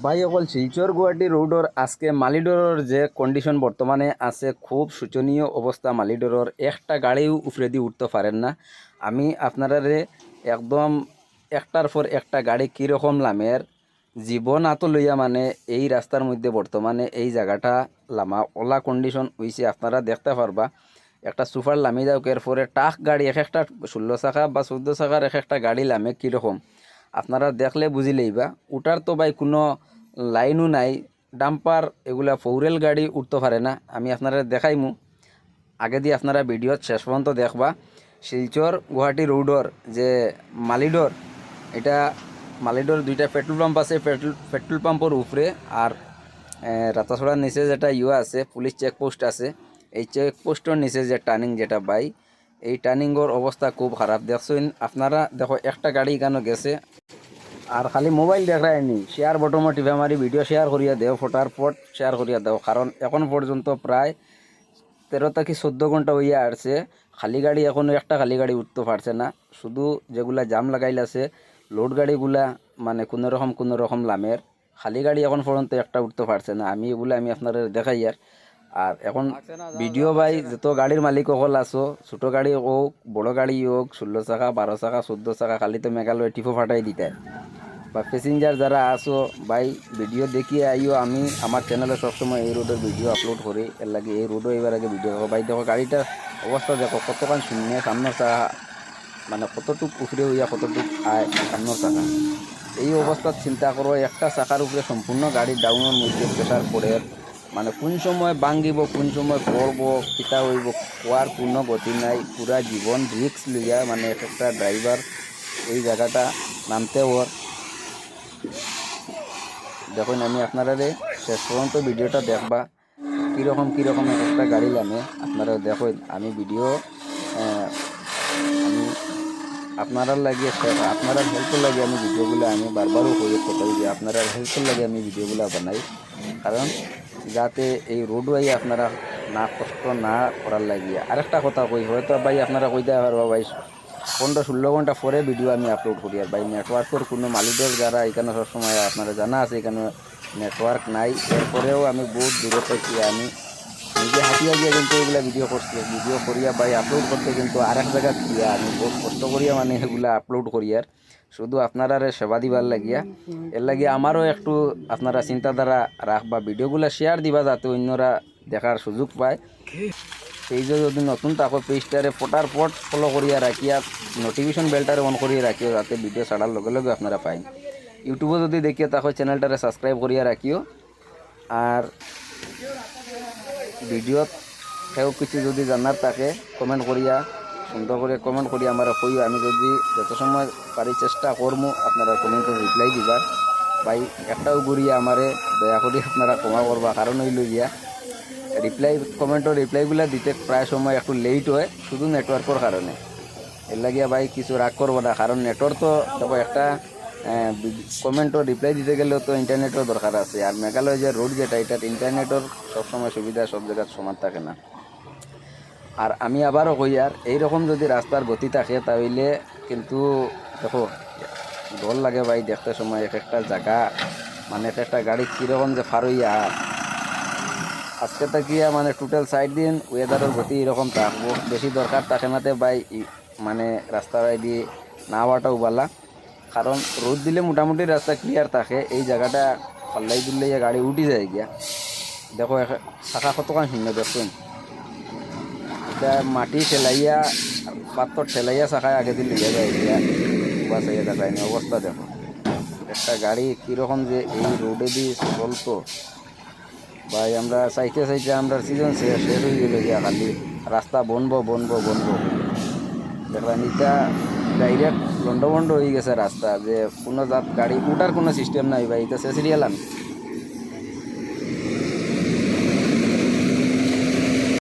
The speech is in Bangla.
ভাই অকল শিলচর গুয়াহাটি রোডর আজকে মালিডোরের যে কন্ডিশন বর্তমানে আছে খুব শোচনীয় অবস্থা। মালিডোরের একটা গাড়িও উপরে দিয়ে উঠতে পারেন না। আমি আপনারারে একদম একটার পর একটা গাড়ি কীরকম লামের জীবন আত লইয়া মানে এই রাস্তার মধ্যে বর্তমানে এই জায়গাটা লামা ওলা কন্ডিশন হয়েছে আপনারা দেখতে পারবা। একটা সুপার লামি যাওক এরপরে টাক গাড়ি এক একটা 16 চাকা বা 14 চাকার এক একটা গাড়ি লামে কীরকম আপনারা দেখলে বুঝি লইবা। উঠার তো ভাই কোনো লাইনও নাই, ডাম্পার এগুলা ফৌরেল গাড়ি উঠতে পারে না। আমি আপনারা দেখাইমু, আগে দিয়ে আপনারা ভিডিও শেষ পর্যন্ত দেখবা। শিলচর গুয়াহাটি রোডর যে মালিডোর, এটা মালিডোর দুইটা পেট্রোল পাম্প আছে। পেট্রোল পাম্পের উপরে আর রাতাছড়ার নিচে যেটা আছে পুলিশ চেকপোস্ট আছে। এই চেকপোস্টের নিচে যে টার্নিং যেটা ভাই, এই টার্নিংয়ের অবস্থা খুব খারাপ। দেখছেন আপনারা, দেখো একটা গাড়ি কেন গেছে। আর খালি মোবাইল দেখায়নি, শেয়ার বটমে টিপে মারি ভিডিও শেয়ার করিয়া দেও, ফটার ফট শেয়ার করিয়া দেও। কারণ এখন পর্যন্ত প্রায় 13 থেকে 14 ঘন্টা হইয়া আসছে, খালি গাড়ি এখনও একটা খালি গাড়ি উঠতে পারছে না। শুধু যেগুলা জাম লাগাইল আছে লোড গাড়িগুলা মানে কোনো রকম লামের, খালি গাড়ি এখন পর্যন্ত একটা উঠতে পারছে না। আমি আপনারা দেখাই। আর এখন ভিডিও ভাই যত গাড়ির মালিক সকল আছো, ছোটো গাড়ি হোক বড় গাড়ি হোক, 16 চাকা 12 চাকা 14 চাকা, খালি তো মেঘালয় টিপো ফাটাই দিতে বা প্যাসেঞ্জার যারা আসো ভাই ভিডিও দেখিয়ে আইও। আমি আমার চ্যানেলে সবসময় এই রোডের ভিডিও আপলোড করি, এর লাগে এই রোডও এবার আগে ভিডিও দেখো। ভাই দেখো গাড়িটার অবস্থা দেখো, কতক্ষণ শূন্য সামনের চাকা মানে কতটুক উফরে হইয়া কতটুক আয় সামনের চাকা। এই অবস্থা চিন্তা করো, একটা চাকার উপরে সম্পূর্ণ গাড়ি ডাউনের মধ্যে প্রেশার পড়ে মানে কোন সময় ভাঙ্গিব কোন সময় পড়ব কিতা হইব কোয়ার পূর্ণ গতি নাই। পুরা জীবন রিস্ক লইয়া মানে একটা ড্রাইভার এই জায়গাটা নামতে ওর। দেখুন আমি আপনারা শেষ পর্যন্ত ভিডিওটা দেখবা, কীরকম একটা গাড়ি নামে আপনারা দেখুন। আমি ভিডিও আমি আপনারা লাগিয়ে আপনারা হেল্পের লাগে আমি ভিডিওগুলো আমি বারবারও হয়ে কথা যে আপনারা হেল্পের লাগে আমি ভিডিওগুলো বানাই। কারণ যাতে এই রোডওয়াই আপনারা না কষ্ট না করার লাগিয়ে। আরেকটা কথা কই, হয়তো ভাই আপনারা কইতে পারবা ভাই 15-16 ঘন্টা পরে ভিডিও আমি আপলোড করি। আর ভাই নেটওয়ার্কের কোনো মালিকের যারা এখানে সবসময় আপনারা জানা আছে এখানে নেটওয়ার্ক নাই, এরপরেও আমি বহুত দূরে থেকে আমি নিজে হাতিয়া গিয়ে কিন্তু এগুলা ভিডিও করছি। ভিডিও করিয়া ভাই আপলোড করতে কিন্তু আরেক জায়গা গিয়া আমি বহুত কষ্ট করিয়া মানে এগুলা আপলোড করি। আর শুধু আপনারা সেবা দিবার লাগিয়া, এর লাগিয়ে আমারও একটু আপনারা চিন্তাধারা রাখবা, ভিডিওগুলো শেয়ার দিবা যাতে অন্যরা দেখার সুযোগ পায়। পেজ যদি নতুন থাকো পেজটারে ফটার ফট ফলো করিয়া রাখিয়া নোটিফিকেশন বেলটারে অন করিয়া রাখিও যাতে ভিডিও ছাড়ার লগে লগে আপনারা পাই। ইউটিউবে যদি দেখিও তাহলে চ্যানেলটারে সাবস্ক্রাইব করিয়া রাখিও। আর ভিডিও কেউ কিছু যদি জানার থাকে কমেন্ট করিয়া সুন্দর করে কমেন্ট করিয়া আমার কইও। আমি যদি যত সময় পারি চেষ্টা করবো আপনারা কমেন্টের রিপ্লাই দিবার। ভাই একটাও ঘুরিয়া আমারে দয়া করি আপনারা ক্ষমা করবা, কারণ হইল গিয়া কমেন্টের রিপ্লাইগুলো দিতে প্রায় সময় একটু লেট হয় শুধু নেটওয়ার্কের কারণে। এর লাগিয়া ভাই কিছু রাগ করবো না, কারণ নেটওয়ার্ক তো দেখো একটা কমেন্টও রিপ্লাই দিতে গেলেও তো ইন্টারনেটের দরকার আছে। আর মেঘালয় যে রোড যেটা এটা ইন্টারনেটের সবসময় সুবিধা সব জায়গায় সমান থাকে না। আর আমি আবারও কই, আর এইরকম যদি রাস্তার গতি থাকে তাহলে কিন্তু দেখো ডর লাগে ভাই দেখতে সময় এক একটা জায়গা মানে এক একটা গাড়ি কীরকম যে ফার হইয়া। আজকে তাকিয়া মানে টোটাল 60 দিন ওয়েদারের গতি এরকম থাকবো, বেশি দরকার থাকে নাতে ভাই মানে রাস্তা দিয়ে না হওয়াটাও বালা। কারণ রোদ দিলে মোটামুটি রাস্তা ক্লিয়ার থাকে, এই জায়গাটা পাল্লাই দিলে গাড়ি উঠি যায় গিয়া। দেখো শাখা কতক্ষণ শূন্য দেখুন, এটা মাটি ঠেলাইয়া পাথর ঠেলাইয়া শাখায় আগে দিলে যায় গিয়া বাস হইয়া দেখায়নি অবস্থা। দেখো একটা গাড়ি কীরকম যে এই রোডে দিয়ে চলতো ভাই। আমরা চাইতে আমরা সিজন শেষ হয়ে গেল গিয়া, খালি রাস্তা বনবো দেখলাম এটা ডাইরেক্ট লন্ড বন্ড হয়ে গেছে রাস্তা, যে কোনো জাত গাড়ি উঠার কোনো সিস্টেম নাই ভাই। এটা সিরিয়াল